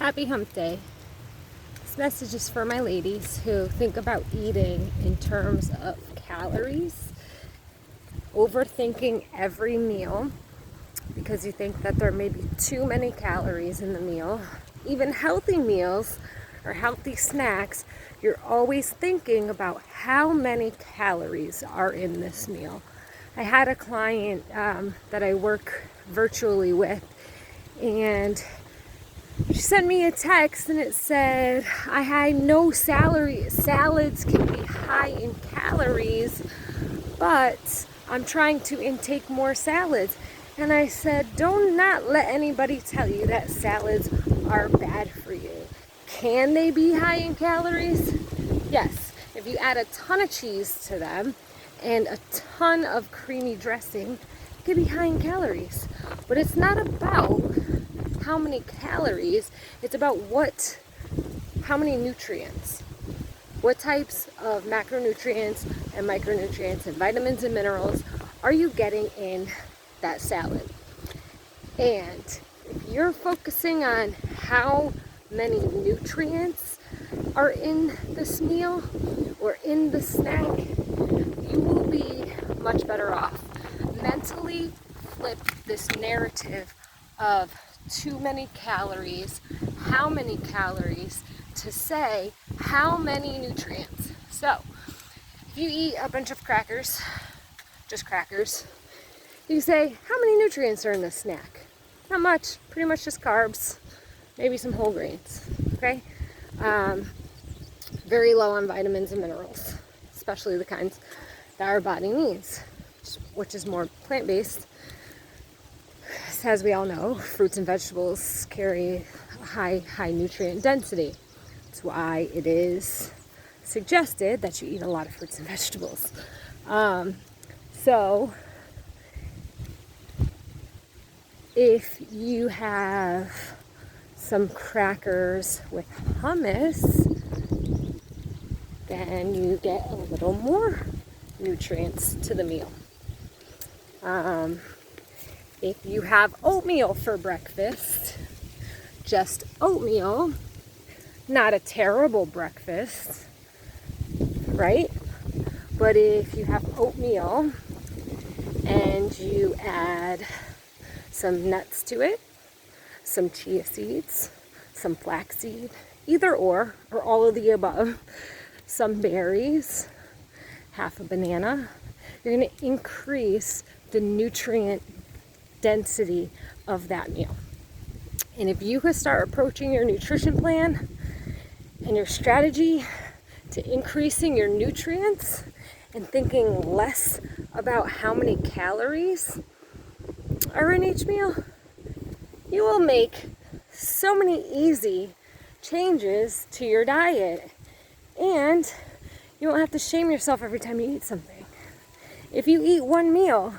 Happy Hump Day. This message is for my ladies who think about eating in terms of calories, overthinking every meal because you think that there may be too many calories in the meal. Even healthy meals or healthy snacks, you're always thinking about how many calories are in this meal. I had a client that I work virtually with, and she sent me a text and it said, I know salads can be high in calories, but I'm trying to intake more salads. And I said, do not let anybody tell you that salads are bad for you. Can they be high in calories? Yes, if you add a ton of cheese to them and a ton of creamy dressing, it can be high in calories. But it's not about how many calories, it's about how many nutrients, what types of macronutrients and micronutrients and vitamins and minerals are you getting in that salad. And if you're focusing on how many nutrients are in this meal or in the snack, you will be much better off. Mentally flip this narrative of too many calories, how many calories, to say how many nutrients. So if you eat a bunch of crackers, just crackers, you say, how many nutrients are in this snack? Not much, pretty much just carbs, maybe some whole grains, okay? Very low on vitamins and minerals, especially the kinds that our body needs, which is more plant-based. As we all know, fruits and vegetables carry a high nutrient density. That's why it is suggested that you eat a lot of fruits and vegetables. So if you have some crackers with hummus, then you get a little more nutrients to the meal. If you have oatmeal for breakfast, just oatmeal, not a terrible breakfast, right? But if you have oatmeal and you add some nuts to it, some chia seeds, some flaxseed, either or all of the above, some berries, half a banana, you're going to increase the nutrient density of that meal. And if you could start approaching your nutrition plan and your strategy to increasing your nutrients and thinking less about how many calories are in each meal, you will make so many easy changes to your diet, and you won't have to shame yourself every time you eat something. If you eat one meal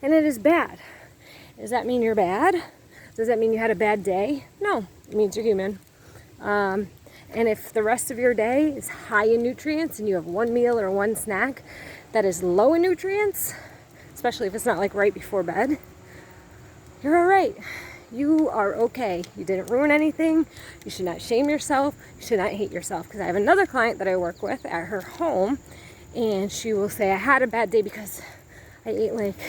and it is bad, does that mean you're bad? Does that mean you had a bad day? No, it means you're human. And if the rest of your day is high in nutrients and you have one meal or one snack that is low in nutrients, especially if it's not like right before bed, you're all right. You are okay. You didn't ruin anything. You should not shame yourself. You should not hate yourself. Because I have another client that I work with at her home, and she will say, I had a bad day because I ate like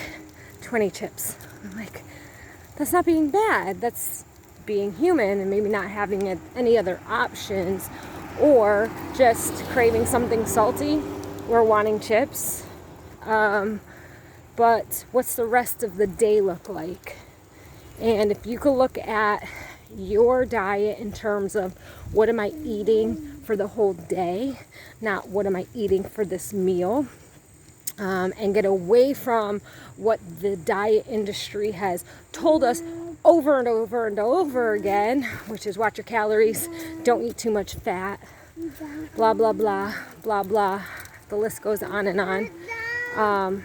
20 chips. I'm like, that's not being bad. That's being human and maybe not having any other options, or just craving something salty or wanting chips. But what's the rest of the day look like? And if you could look at your diet in terms of what am I eating for the whole day, not what am I eating for this meal, and get away from what the diet industry has told us over and over and over again, which is watch your calories, don't eat too much fat, blah, blah, blah, blah, blah. The list goes on and on.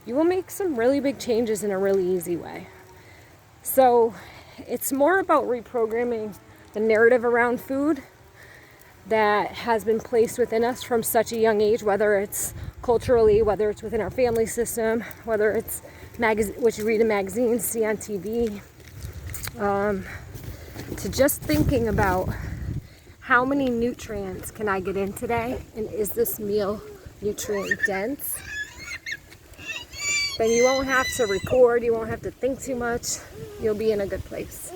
You will make some really big changes in a really easy way. So it's more about reprogramming the narrative around food that has been placed within us from such a young age, whether it's culturally, whether it's within our family system, whether it's what you read in magazines, see on TV. to just thinking about how many nutrients can I get in today, and is this meal nutrient dense, then you won't have to record, you won't have to think too much, you'll be in a good place.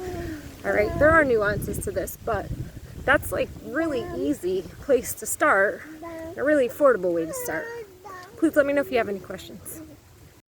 All right, there are nuances to this, but that's like really easy place to start, a really affordable way to start. Please let me know if you have any questions.